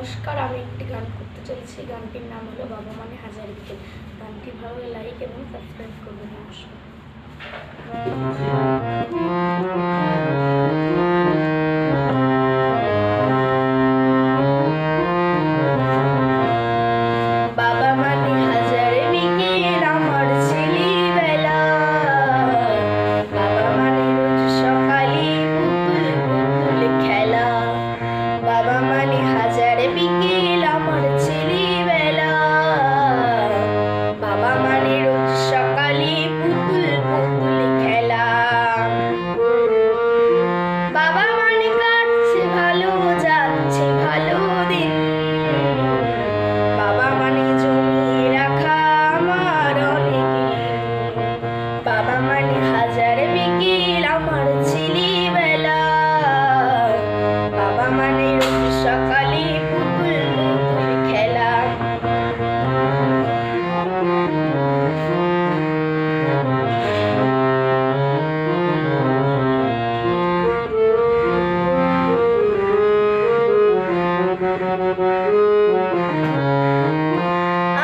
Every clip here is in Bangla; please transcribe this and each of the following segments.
নমস্কার, আমি একটি গান করতে চলেছি। গানটির নাম হলো বাবা মানে হাজার বিকেল। গানটি ভালো লাগলে লাইক এবং সাবস্ক্রাইব করবেন। নমস্কার। বাবা মানে হাজার বিকেল আমার ছেলেবেলা, বাবা মানে রোজ সকালে পুতুল পুতুল খেলা। বাবা মানে হাজার বিকেল আমার ছেলেবেলা, বাবা মানে রোজ সকালে পুতুল পুতুল খেলা। বাবা মানে কাটছে ভালো, যাচ্ছে ভালো দিন, বাবা মানে জমিয়ে রাখা আমার অনেক ঋণ। বাবা মানে হাজার বিকেল আমার ছেলেবেলা, বাবা মানে রোজ সকালে পুতুল পুতুল খেলা।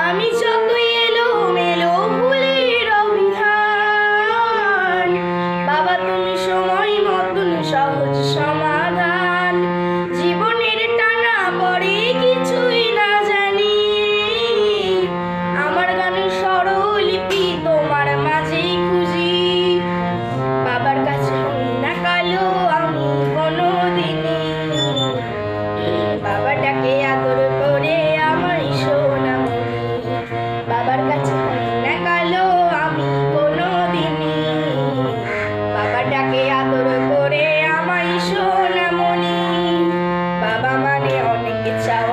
আমি যতই এলোমেলো ভুলের অভিধান, বাবা তুমি সময় মতন সহজ সমাধান। জীবনের টানা পড়ে কিছুই না জানি, আমার গানের স্বরলিপি তোমার মাঝেই খুঁজি। বাবার কাছে হই না কালো আমি কোনোদিনই, বাবাটাকে আদর করে আমায় সোনামণি। বাবার কাছে হই না কালো আমি কোনোদিনই, বাবাটাকে আদর করে আমায় সোনামণি। বাবা মানে অনেক চাওয়া।